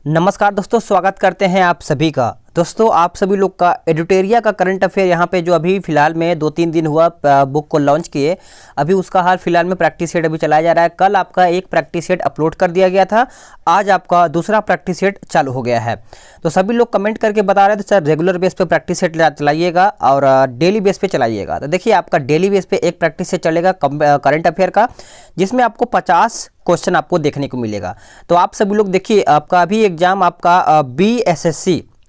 नमस्कार दोस्तों, स्वागत करते हैं आप सभी का। दोस्तों, आप सभी लोग का एडुटेरिया का करंट अफेयर यहाँ पे जो अभी फिलहाल में 2-3 दिन हुआ बुक को लॉन्च किए, अभी उसका हाल फिलहाल में प्रैक्टिस सेट अभी चलाया जा रहा है। कल आपका एक प्रैक्टिस सेट अपलोड कर दिया गया था, आज आपका दूसरा प्रैक्टिस सेट चालू हो गया है। तो सभी लोग कमेंट करके बता रहे थे सर रेगुलर बेस पे प्रैक्टिस सेट चलाइएगा और डेली बेस पे चलाइएगा। तो देखिए, आपका डेली बेस पे एक प्रैक्टिस सेट चलेगा करंट अफेयर का, जिसमें आपको 50 क्वेश्चन आपको देखने को मिलेगा। तो आप सभी लोग देखिए, आपका अभी एग्जाम आपका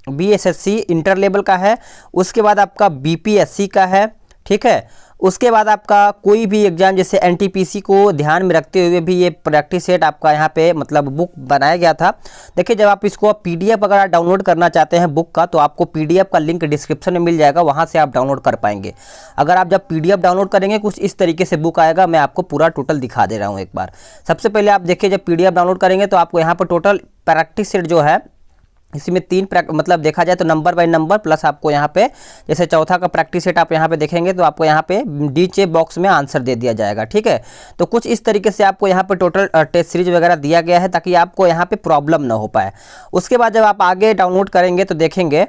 बीएसएससी इंटर लेवल का है, उसके बाद आपका बीपीएससी का है, ठीक है। उसके बाद आपका कोई भी एग्जाम जैसे एनटीपीसी को ध्यान में रखते हुए भी ये प्रैक्टिस सेट आपका यहाँ पे मतलब बुक बनाया गया था। देखिए, जब आप इसको पीडीएफ अगर डाउनलोड करना चाहते हैं बुक का, तो आपको पीडीएफ का लिंक डिस्क्रिप्शन में मिल जाएगा, वहाँ से आप डाउनलोड कर पाएंगे। अगर आप जब पीडीएफ डाउनलोड करेंगे, कुछ इस तरीके से बुक आएगा। मैं आपको पूरा टोटल दिखा दे रहा हूँ एक बार। सबसे पहले आप देखिए, जब पीडीएफ डाउनलोड करेंगे तो आपको यहाँ पर टोटल प्रैक्टिस सेट जो है, इसमें 3 मतलब देखा जाए तो नंबर बाय नंबर प्लस आपको यहाँ पे जैसे चौथा का प्रैक्टिस सेट आप यहाँ पे देखेंगे तो आपको यहाँ पे नीचे बॉक्स में आंसर दे दिया जाएगा, ठीक है। तो कुछ इस तरीके से आपको यहाँ पे टोटल टेस्ट सीरीज वगैरह दिया गया है, ताकि आपको यहाँ पे प्रॉब्लम ना हो पाए। उसके बाद जब आप आगे डाउनलोड करेंगे तो देखेंगे,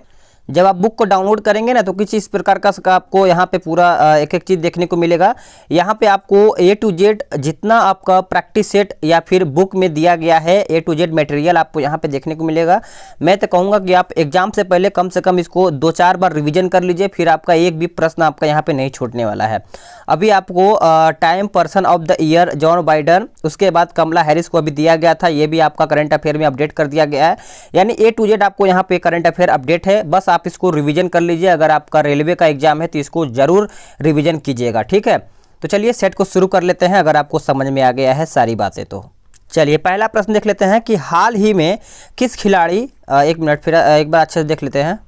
जब आप बुक को डाउनलोड करेंगे ना, तो किसी इस प्रकार का आपको यहाँ पे पूरा एक एक चीज़ देखने को मिलेगा। यहाँ पे आपको A to Z जितना आपका प्रैक्टिस सेट या फिर बुक में दिया गया है A to Z मटेरियल आपको यहाँ पे देखने को मिलेगा। मैं तो कहूँगा कि आप एग्जाम से पहले कम से कम इसको 2-4 बार रिवीजन कर लीजिए, फिर आपका एक भी प्रश्न आपका यहाँ पे नहीं छूटने वाला है। अभी आपको time person of the year John Biden, उसके बाद कमला हैरिस को अभी दिया गया था, ये भी आपका करंट अफेयर में अपडेट कर दिया गया है। यानी A to Z आपको यहाँ पे करंट अफेयर अपडेट है, बस आप इसको रिवीजन कर लीजिए। अगर आपका रेलवे का एग्जाम है तो इसको जरूर रिवीजन कीजिएगा, ठीक है। तो चलिए सेट को शुरू कर लेते हैं, अगर आपको समझ में आ गया है सारी बातें तो। चलिए पहला प्रश्न देख लेते हैं कि हाल ही में किस खिलाड़ी, एक मिनट फिर एक बार अच्छे से देख लेते हैं।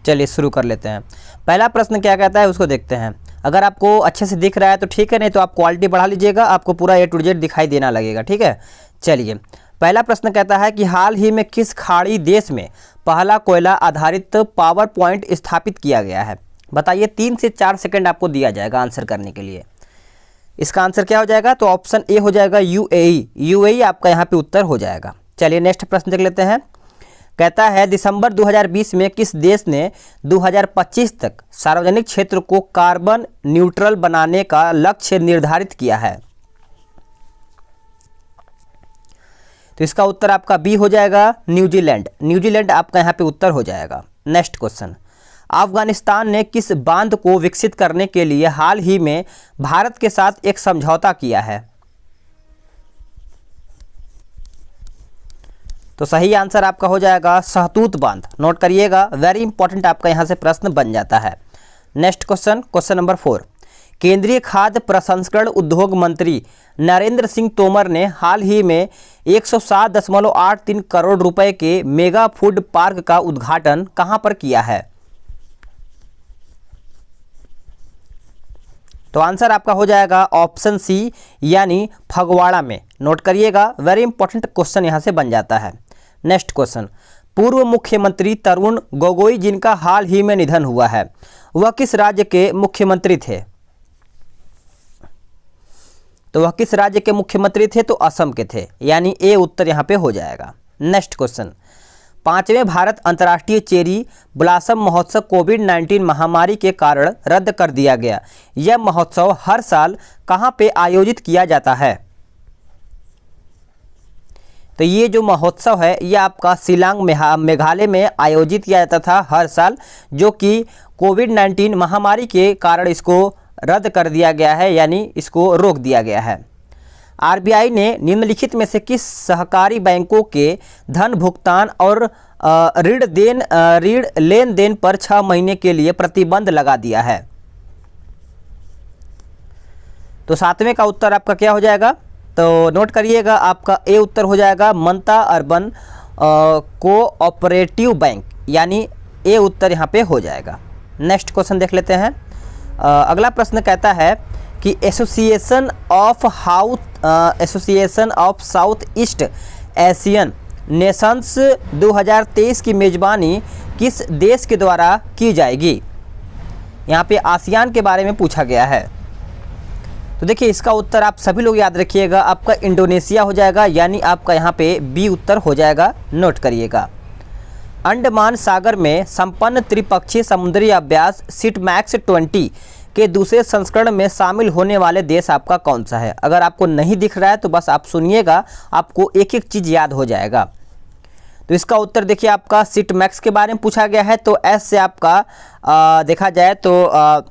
चलिए शुरू कर लेते हैं। पहला प्रश्न क्या कहता है उसको देखते हैं। अगर आपको अच्छे से दिख रहा है तो ठीक है, नहीं तो आप क्वालिटी बढ़ा लीजिएगा, आपको पूरा A to Z दिखाई देना लगेगा, ठीक है। चलिए पहला प्रश्न कहता है कि हाल ही में किस खाड़ी देश में पहला कोयला आधारित पावर पॉइंट स्थापित किया गया है। बताइए, 3 से 4 सेकंड आपको दिया जाएगा आंसर करने के लिए। इसका आंसर क्या हो जाएगा? तो ऑप्शन ए हो जाएगा यूएई आपका यहाँ पे उत्तर हो जाएगा। चलिए नेक्स्ट प्रश्न देख लेते हैं। कहता है दिसंबर 2020 में किस देश ने 2025 तक सार्वजनिक क्षेत्र को कार्बन न्यूट्रल बनाने का लक्ष्य निर्धारित किया है। तो इसका उत्तर आपका बी हो जाएगा न्यूजीलैंड आपका यहाँ पे उत्तर हो जाएगा। नेक्स्ट क्वेश्चन, अफगानिस्तान ने किस बांध को विकसित करने के लिए हाल ही में भारत के साथ एक समझौता किया है। तो सही आंसर आपका हो जाएगा सहतूत बांध। नोट करिएगा, वेरी इंपॉर्टेंट आपका यहाँ से प्रश्न बन जाता है। नेक्स्ट क्वेश्चन, क्वेश्चन नंबर 4, केंद्रीय खाद्य प्रसंस्करण उद्योग मंत्री नरेंद्र सिंह तोमर ने हाल ही में 107.83 करोड़ रुपए के मेगा फूड पार्क का उद्घाटन कहां पर किया है। तो आंसर आपका हो जाएगा ऑप्शन सी, यानी फगवाड़ा में। नोट करिएगा, वेरी इंपॉर्टेंट क्वेश्चन यहां से बन जाता है। नेक्स्ट क्वेश्चन, पूर्व मुख्यमंत्री तरुण गोगोई जिनका हाल ही में निधन हुआ है, वह किस राज्य के मुख्यमंत्री थे। तो वह किस राज्य के मुख्यमंत्री थे? तो असम के थे, यानी ए उत्तर यहाँ पे हो जाएगा। नेक्स्ट क्वेश्चन, 5वें भारत अंतर्राष्ट्रीय चेरी ब्लॉसम महोत्सव कोविड-19 महामारी के कारण रद्द कर दिया गया। यह महोत्सव हर साल कहाँ पे आयोजित किया जाता है। तो ये जो महोत्सव है ये आपका शिलांग मेघालय में आयोजित किया जाता था हर साल, जो कि कोविड-19 महामारी के कारण इसको रद्द कर दिया गया है, यानी इसको रोक दिया गया है। आरबीआई ने निम्नलिखित में से किस सहकारी बैंकों के धन भुगतान और ऋण लेन देन पर 6 महीने के लिए प्रतिबंध लगा दिया है। तो 7वें का उत्तर आपका क्या हो जाएगा? तो नोट करिएगा, आपका ए उत्तर हो जाएगा मनता अर्बन कोऑपरेटिव बैंक, यानी ए उत्तर यहाँ पे हो जाएगा। नेक्स्ट क्वेश्चन देख लेते हैं। अगला प्रश्न कहता है कि association of south east Asian Nations 2023 की मेज़बानी किस देश के द्वारा की जाएगी। यहाँ पे आसियान के बारे में पूछा गया है। तो देखिए इसका उत्तर आप सभी लोग याद रखिएगा, आपका इंडोनेशिया हो जाएगा, यानी आपका यहाँ पे बी उत्तर हो जाएगा, नोट करिएगा। अंडमान सागर में संपन्न त्रिपक्षीय समुद्री अभ्यास सिटमैक्स 20 के दूसरे संस्करण में शामिल होने वाले देश आपका कौन सा है? अगर आपको नहीं दिख रहा है तो बस आप सुनिएगा, आपको एक एक चीज़ याद हो जाएगा। तो इसका उत्तर देखिए आपका सिटमैक्स के बारे में पूछा गया है, तो एस से आपका देखा जाए तो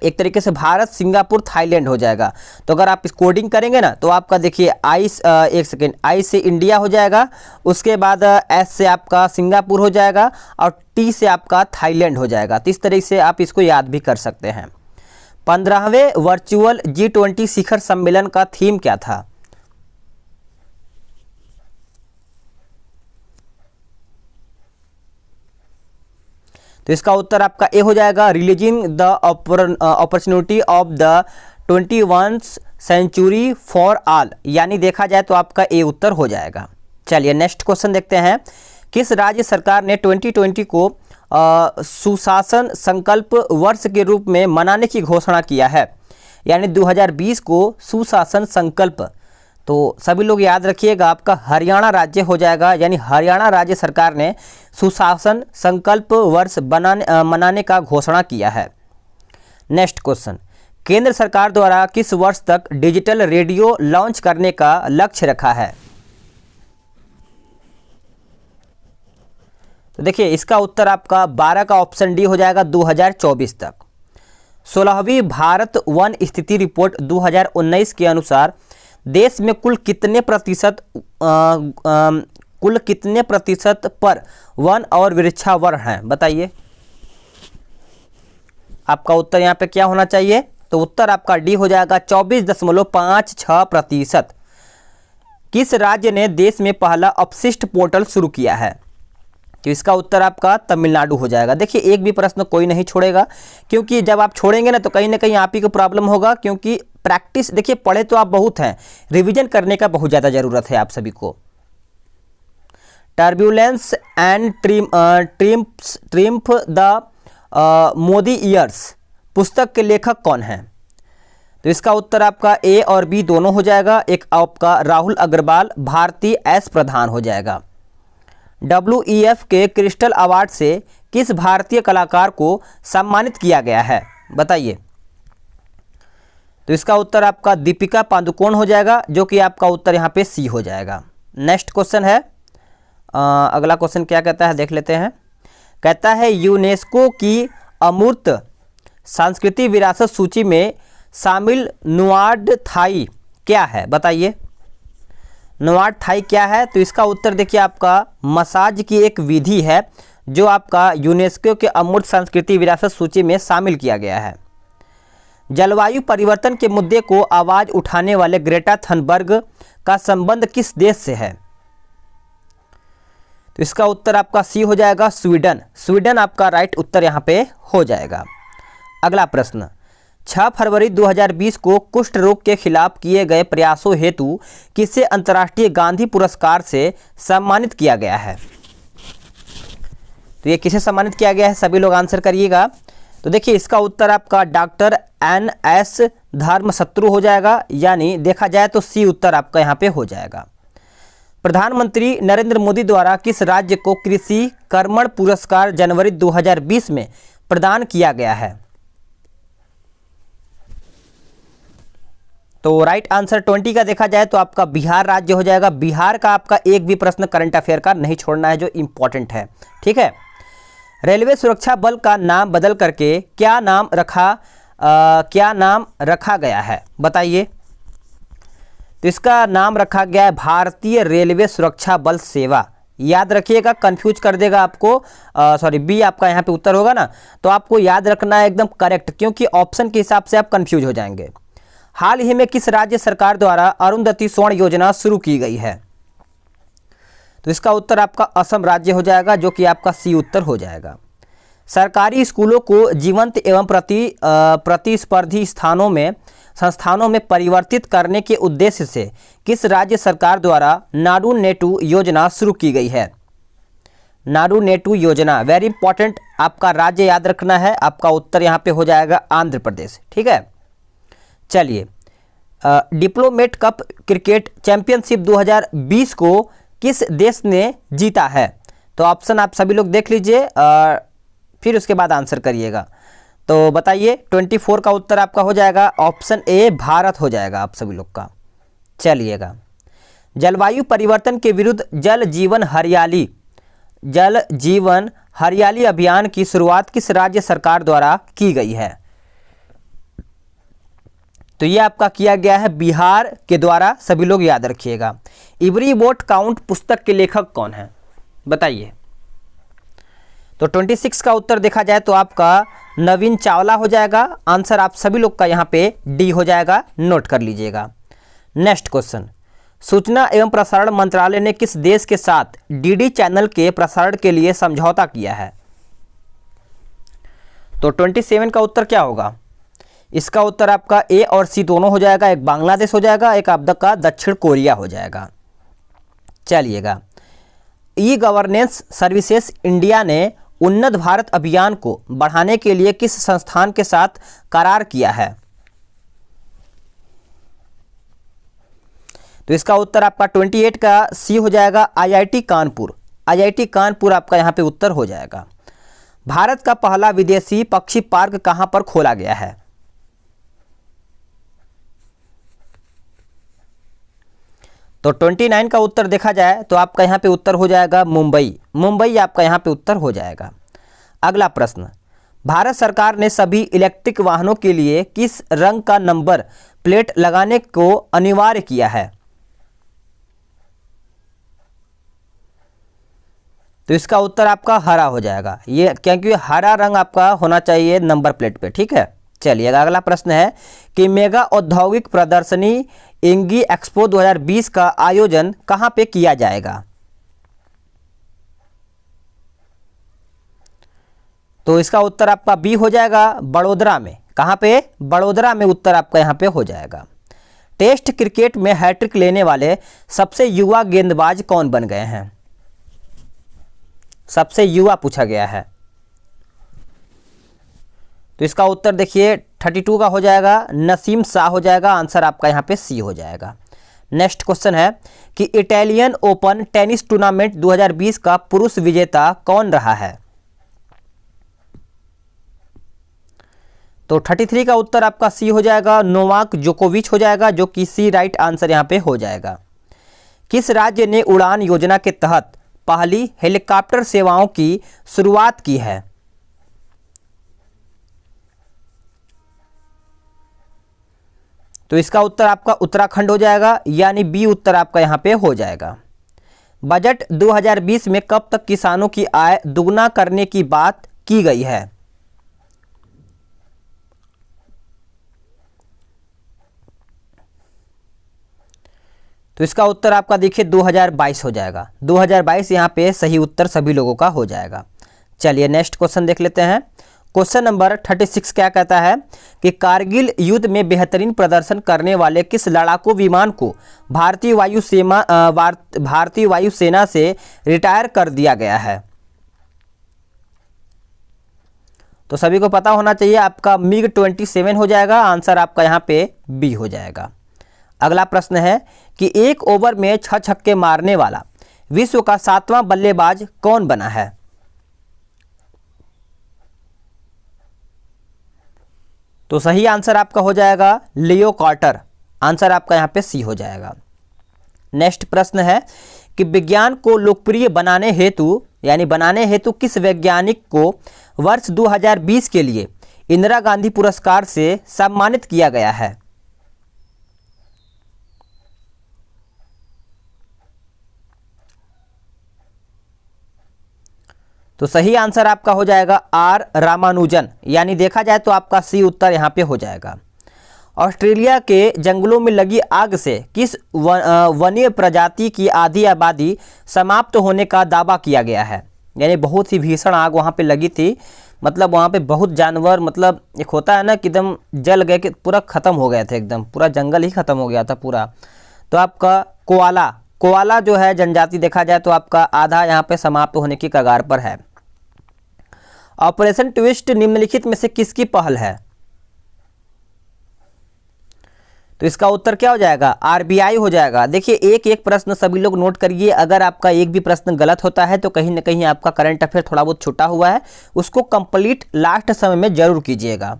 एक तरीके से भारत, सिंगापुर, थाईलैंड हो जाएगा। तो अगर आप इस कोडिंग करेंगे ना तो आपका देखिए एक सेकेंड, आई से इंडिया हो जाएगा, उसके बाद एस से आपका सिंगापुर हो जाएगा और टी से आपका थाईलैंड हो जाएगा। तो इस तरीके से आप इसको याद भी कर सकते हैं। 15वें वर्चुअल G20 शिखर सम्मेलन का थीम क्या था? तो इसका उत्तर आपका ए हो जाएगा, releasing the opportunity of the 21st century for all, यानी देखा जाए तो आपका ए उत्तर हो जाएगा। चलिए नेक्स्ट क्वेश्चन देखते हैं। किस राज्य सरकार ने 2020 को सुशासन संकल्प वर्ष के रूप में मनाने की घोषणा किया है? यानी 2020 को सुशासन संकल्प, तो सभी लोग याद रखिएगा आपका हरियाणा राज्य हो जाएगा, यानी हरियाणा राज्य सरकार ने सुशासन संकल्प वर्ष मनाने का घोषणा किया है। नेक्स्ट क्वेश्चन, केंद्र सरकार द्वारा किस वर्ष तक डिजिटल रेडियो लॉन्च करने का लक्ष्य रखा है? तो देखिए इसका उत्तर आपका 12 का ऑप्शन डी हो जाएगा, 2024 तक। 16वीं भारत वन स्थिति रिपोर्ट 2019 के अनुसार देश में कुल कितने प्रतिशत पर वन और वृक्षावरण हैं? बताइए आपका उत्तर यहाँ पे क्या होना चाहिए? तो उत्तर आपका डी हो जाएगा, 24.56%। किस राज्य ने देश में पहला अपशिष्ट पोर्टल शुरू किया है? तो इसका उत्तर आपका तमिलनाडु हो जाएगा। देखिए एक भी प्रश्न कोई नहीं छोड़ेगा, क्योंकि जब आप छोड़ेंगे ना कहीं आप ही को प्रॉब्लम होगा, क्योंकि प्रैक्टिस देखिए पढ़े तो आप बहुत हैं, रिवीजन करने का बहुत ज़्यादा ज़रूरत है आप सभी को। Turbulence and triumph the Modi years पुस्तक के लेखक कौन हैं? तो इसका उत्तर आपका ए और बी दोनों हो जाएगा। एक आपका राहुल अग्रवाल, भारती एस प्रधान हो जाएगा। WEF के क्रिस्टल अवार्ड से किस भारतीय कलाकार को सम्मानित किया गया है? बताइए। तो इसका उत्तर आपका दीपिका पादुकोण हो जाएगा, जो कि आपका उत्तर यहाँ पे सी हो जाएगा। नेक्स्ट क्वेश्चन है, अगला क्वेश्चन क्या कहता है देख लेते हैं। कहता है यूनेस्को की अमूर्त सांस्कृतिक विरासत सूची में शामिल नुआड थाई क्या है? बताइए नुआड थाई क्या है? तो इसका उत्तर देखिए आपका मसाज की एक विधि है, जो आपका यूनेस्को के अमूर्त सांस्कृतिक विरासत सूची में शामिल किया गया है। जलवायु परिवर्तन के मुद्दे को आवाज उठाने वाले ग्रेटा थनबर्ग का संबंध किस देश से है? तो इसका उत्तर आपका सी हो जाएगा, स्वीडन। स्वीडन आपका राइट उत्तर यहाँ पे हो जाएगा। अगला प्रश्न, 6 फरवरी 2020 को कुष्ठ रोग के खिलाफ किए गए प्रयासों हेतु किसे अंतर्राष्ट्रीय गांधी पुरस्कार से सम्मानित किया गया है? तो ये किसे सम्मानित किया गया है, सभी लोग आंसर करिएगा। तो देखिए इसका उत्तर आपका डॉक्टर NS धर्मशत्रु हो जाएगा, यानी देखा जाए तो सी उत्तर आपका यहाँ पे हो जाएगा। प्रधानमंत्री नरेंद्र मोदी द्वारा किस राज्य को कृषि कर्मण पुरस्कार जनवरी 2020 में प्रदान किया गया है? तो राइट आंसर 20 का देखा जाए तो आपका बिहार राज्य हो जाएगा। बिहार का आपका एक भी प्रश्न करंट अफेयर का नहीं छोड़ना है, जो इंपॉर्टेंट है, ठीक है। रेलवे सुरक्षा बल का नाम बदल करके क्या नाम रखा गया है? बताइए। तो इसका नाम रखा गया है भारतीय रेलवे सुरक्षा बल सेवा। याद रखिएगा, कंफ्यूज कर देगा आपको। सॉरी, बी आपका यहाँ पे उत्तर होगा ना, तो आपको याद रखना है एकदम करेक्ट, क्योंकि ऑप्शन के हिसाब से आप कंफ्यूज हो जाएंगे। हाल ही में किस राज्य सरकार द्वारा अरुंधति स्वर्ण योजना शुरू की गई है? तो इसका उत्तर आपका असम राज्य हो जाएगा, जो कि आपका सी उत्तर हो जाएगा। सरकारी स्कूलों को जीवंत एवं प्रतिस्पर्धी संस्थानों में परिवर्तित करने के उद्देश्य से किस राज्य सरकार द्वारा नाडू नेटू योजना शुरू की गई है? नाडू नेटू योजना वेरी इंपॉर्टेंट, आपका राज्य याद रखना है। आपका उत्तर यहाँ पे हो जाएगा आंध्र प्रदेश, ठीक है। चलिए डिप्लोमेट कप क्रिकेट चैंपियनशिप 2020 को किस देश ने जीता है? तो ऑप्शन आप सभी लोग देख लीजिए और फिर उसके बाद आंसर करिएगा। तो बताइए 24 का उत्तर आपका हो जाएगा ऑप्शन ए भारत हो जाएगा आप सभी लोग का। चलिएगा, जलवायु परिवर्तन के विरुद्ध जल जीवन हरियाली अभियान की शुरुआत किस राज्य सरकार द्वारा की गई है? तो ये आपका किया गया है बिहार के द्वारा, सभी लोग याद रखिएगा। इवरी वोट काउंट पुस्तक के लेखक कौन है? बताइए। तो 26 का उत्तर देखा जाए तो आपका नवीन चावला हो जाएगा। आंसर आप सभी लोग का यहाँ पे डी हो जाएगा, नोट कर लीजिएगा। नेक्स्ट क्वेश्चन, सूचना एवं प्रसारण मंत्रालय ने किस देश के साथ डीडी चैनल के प्रसारण के लिए समझौता किया है? तो 27 का उत्तर क्या होगा? इसका उत्तर आपका ए और सी दोनों हो जाएगा। एक बांग्लादेश हो जाएगा, एक आपका दक्षिण कोरिया हो जाएगा। चलिएगा, ई गवर्नेंस सर्विसेज इंडिया ने उन्नत भारत अभियान को बढ़ाने के लिए किस संस्थान के साथ करार किया है? तो इसका उत्तर आपका 28 का सी हो जाएगा, आईआईटी कानपुर। आईआईटी कानपुर आपका यहाँ पे उत्तर हो जाएगा। भारत का पहला विदेशी पक्षी पार्क कहाँ पर खोला गया है? तो 29 का उत्तर देखा जाए तो आपका यहाँ पे उत्तर हो जाएगा मुंबई। मुंबई आपका यहाँ पे उत्तर हो जाएगा। अगला प्रश्न, भारत सरकार ने सभी इलेक्ट्रिक वाहनों के लिए किस रंग का नंबर प्लेट लगाने को अनिवार्य किया है? तो इसका उत्तर आपका हरा हो जाएगा, ये क्योंकि हरा रंग आपका होना चाहिए नंबर प्लेट पे, ठीक है। चलिए, अगला प्रश्न है कि मेगा औद्योगिक प्रदर्शनी इंगी एक्सपो 2020 का आयोजन कहां पे किया जाएगा? तो इसका उत्तर आपका बी हो जाएगा, बड़ोदरा में। कहां पे? बड़ोदरा में उत्तर आपका यहां पे हो जाएगा। टेस्ट क्रिकेट में हैट्रिक लेने वाले सबसे युवा गेंदबाज कौन बन गए हैं? सबसे युवा पूछा गया है। तो इसका उत्तर देखिए 32 का हो जाएगा, नसीम शाह हो जाएगा। आंसर आपका यहाँ पे सी हो जाएगा। नेक्स्ट क्वेश्चन है कि इटालियन ओपन टेनिस टूर्नामेंट 2020 का पुरुष विजेता कौन रहा है? तो 33 का उत्तर आपका सी हो जाएगा, नोवाक जोकोविच हो जाएगा, जो कि सी राइट आंसर यहाँ पे हो जाएगा। किस राज्य ने उड़ान योजना के तहत पहली हेलीकॉप्टर सेवाओं की शुरुआत की है? तो इसका उत्तर आपका उत्तराखंड हो जाएगा, यानी बी उत्तर आपका यहां पे हो जाएगा। बजट 2020 में कब तक किसानों की आय दुगना करने की बात की गई है? तो इसका उत्तर आपका देखिए 2022 हो जाएगा। 2022 यहाँ पे सही उत्तर सभी लोगों का हो जाएगा। चलिए नेक्स्ट क्वेश्चन देख लेते हैं। क्वेश्चन नंबर 36 क्या कहता है कि कारगिल युद्ध में बेहतरीन प्रदर्शन करने वाले किस लड़ाकू विमान को भारतीय वायुसेना से रिटायर कर दिया गया है? तो सभी को पता होना चाहिए, आपका मिग 27 हो जाएगा। आंसर आपका यहाँ पे बी हो जाएगा। अगला प्रश्न है कि एक ओवर में 6 छक्के मारने वाला विश्व का 7वां बल्लेबाज कौन बना है? तो सही आंसर आपका हो जाएगा लियो कार्टर। आंसर आपका यहाँ पे सी हो जाएगा। नेक्स्ट प्रश्न है कि विज्ञान को लोकप्रिय बनाने हेतु किस वैज्ञानिक को वर्ष 2020 के लिए इंदिरा गांधी पुरस्कार से सम्मानित किया गया है? तो सही आंसर आपका हो जाएगा आर रामानुजन, यानी देखा जाए तो आपका सी उत्तर यहाँ पे हो जाएगा। ऑस्ट्रेलिया के जंगलों में लगी आग से किस वन्य प्रजाति की आधी आबादी समाप्त होने का दावा किया गया है? यानी बहुत ही भीषण आग वहाँ पे लगी थी, मतलब वहाँ पे बहुत जानवर, मतलब एक होता है ना कि एकदम जल गए कि पूरा ख़त्म हो गए थे, एकदम पूरा जंगल ही ख़त्म हो गया था पूरा। तो आपका कोआला जो है जनजाति देखा जाए तो आपका आधा यहाँ पे समाप्त होने की कगार पर है। ऑपरेशन ट्विस्ट निम्नलिखित में से किसकी पहल है? तो इसका उत्तर क्या हो जाएगा, आरबीआई हो जाएगा। देखिए एक एक प्रश्न सभी लोग नोट करिए, अगर आपका एक भी प्रश्न गलत होता है तो कहीं ना कहीं आपका करंट अफेयर थोड़ा बहुत छूटा हुआ है, उसको कंप्लीट लास्ट समय में जरूर कीजिएगा।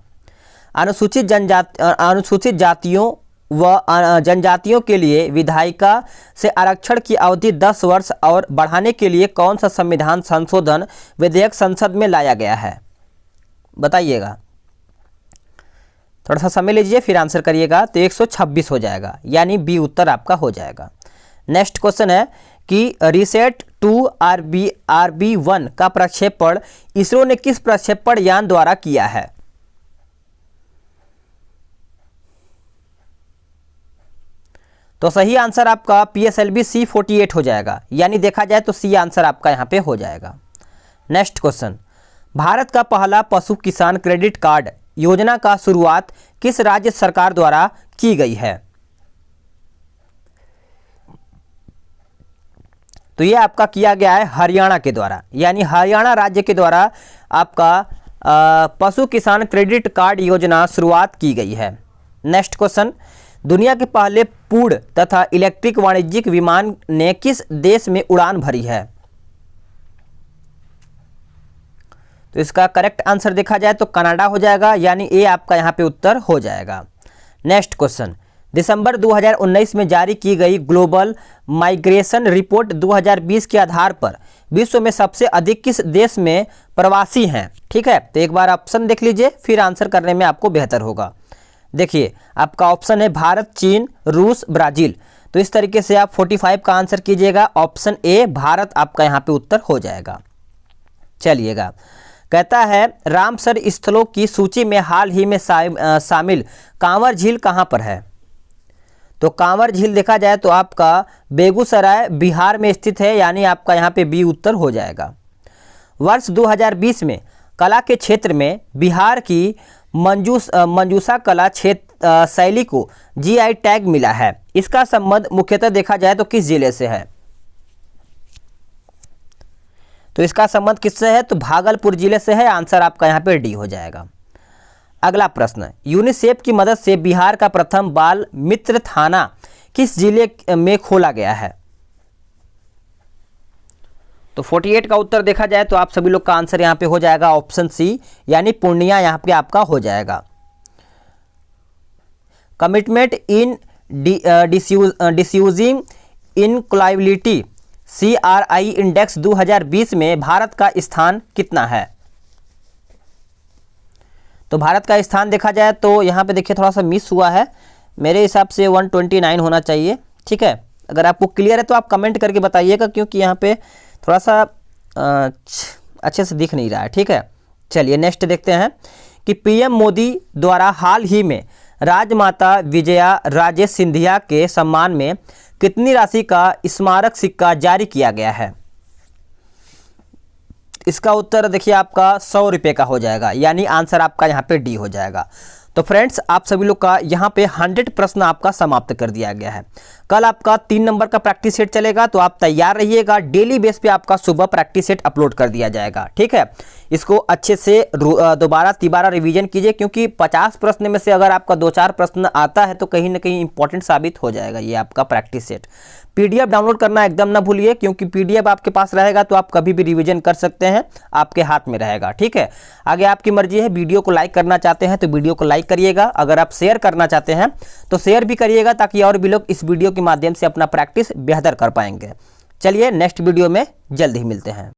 अनुसूचित जातियों व जनजातियों के लिए विधायिका से आरक्षण की अवधि 10 वर्ष और बढ़ाने के लिए कौन सा संविधान संशोधन विधेयक संसद में लाया गया है, बताइएगा। थोड़ा सा समय लीजिए फिर आंसर करिएगा। तो 126 हो जाएगा, यानी बी उत्तर आपका हो जाएगा। नेक्स्ट क्वेश्चन है कि रिसेट 2 RB1 का प्रक्षेपण इसरो ने किस प्रक्षेपण यान द्वारा किया है? तो सही आंसर आपका PSLV C48 हो जाएगा, यानी देखा जाए तो सी आंसर आपका यहाँ पे हो जाएगा। नेक्स्ट क्वेश्चन, भारत का पहला पशु किसान क्रेडिट कार्ड योजना का शुरुआत किस राज्य सरकार द्वारा की गई है? तो ये आपका किया गया है हरियाणा के द्वारा, यानी हरियाणा राज्य के द्वारा आपका पशु किसान क्रेडिट कार्ड योजना शुरुआत की गई है। नेक्स्ट क्वेश्चन, दुनिया के पहले पूर्ण तथा इलेक्ट्रिक वाणिज्यिक विमान ने किस देश में उड़ान भरी है? तो इसका करेक्ट आंसर देखा जाए तो कनाडा हो जाएगा, यानी ए आपका यहाँ पे उत्तर हो जाएगा। नेक्स्ट क्वेश्चन, दिसंबर 2019 में जारी की गई ग्लोबल माइग्रेशन रिपोर्ट 2020 के आधार पर विश्व में सबसे अधिक किस देश में प्रवासी हैं? ठीक है, तो एक बार ऑप्शन देख लीजिए, फिर आंसर करने में आपको बेहतर होगा। देखिए आपका ऑप्शन है भारत, चीन, रूस, ब्राजील। तो इस तरीके से आप 45 का आंसर कीजिएगा। ऑप्शन ए भारत आपका यहाँ पे उत्तर हो जाएगा। चलिएगा, कहता है रामसर स्थलों की सूची में हाल ही में शामिल कांवर झील कहाँ पर है? तो कांवर झील देखा जाए तो आपका बेगूसराय बिहार में स्थित है, यानी आपका यहाँ पे बी उत्तर हो जाएगा। वर्ष 2020 में कला के क्षेत्र में बिहार की मंजूषा कला क्षेत्र शैली को GI टैग मिला है। इसका संबंध मुख्यतः देखा जाए तो किस जिले से है? तो इसका संबंध किससे है? तो भागलपुर जिले से है। आंसर आपका यहाँ पे डी हो जाएगा। अगला प्रश्न, यूनिसेफ की मदद से बिहार का प्रथम बाल मित्र थाना किस जिले में खोला गया है? तो 48 का उत्तर देखा जाए तो आप सभी लोग का आंसर यहाँ पे हो जाएगा ऑप्शन सी, यानी पूर्णिया यहाँ पे आपका हो जाएगा। Commitment in diffusing inequality CRI index 2020 में भारत का स्थान कितना है? तो भारत का स्थान देखा जाए तो यहाँ पे देखिए थोड़ा सा मिस हुआ है, मेरे हिसाब से 129 होना चाहिए। ठीक है, अगर आपको क्लियर है तो आप कमेंट करके बताइएगा, क्योंकि यहाँ पे थोड़ा सा अच्छे से दिख नहीं रहा है। ठीक है, चलिए नेक्स्ट देखते हैं कि PM मोदी द्वारा हाल ही में राजमाता विजया राजे सिंधिया के सम्मान में कितनी राशि का स्मारक सिक्का जारी किया गया है? इसका उत्तर देखिए आपका 100 रुपये का हो जाएगा, यानी आंसर आपका यहाँ पे डी हो जाएगा। तो फ्रेंड्स आप सभी लोग का यहाँ पे 100 प्रश्न आपका समाप्त कर दिया गया है। कल आपका 3 नंबर का प्रैक्टिस सेट चलेगा, तो आप तैयार रहिएगा। डेली बेस पे आपका सुबह प्रैक्टिस सेट अपलोड कर दिया जाएगा। ठीक है, इसको अच्छे से दोबारा तिबारा रिवीजन कीजिए, क्योंकि 50 प्रश्न में से अगर आपका 2-4 प्रश्न आता है तो कहीं ना कहीं इंपॉर्टेंट साबित हो जाएगा ये आपका प्रैक्टिस सेट। PDF डाउनलोड करना एकदम ना भूलिए, क्योंकि PDF आपके पास रहेगा तो आप कभी भी रिवीजन कर सकते हैं, आपके हाथ में रहेगा। ठीक है, आगे आपकी मर्जी है। वीडियो को लाइक करना चाहते हैं तो वीडियो को लाइक करिएगा, अगर आप शेयर करना चाहते हैं तो शेयर भी करिएगा, ताकि और भी लोग इस वीडियो के माध्यम से अपना प्रैक्टिस बेहतर कर पाएंगे। चलिए नेक्स्ट वीडियो में जल्द ही मिलते हैं।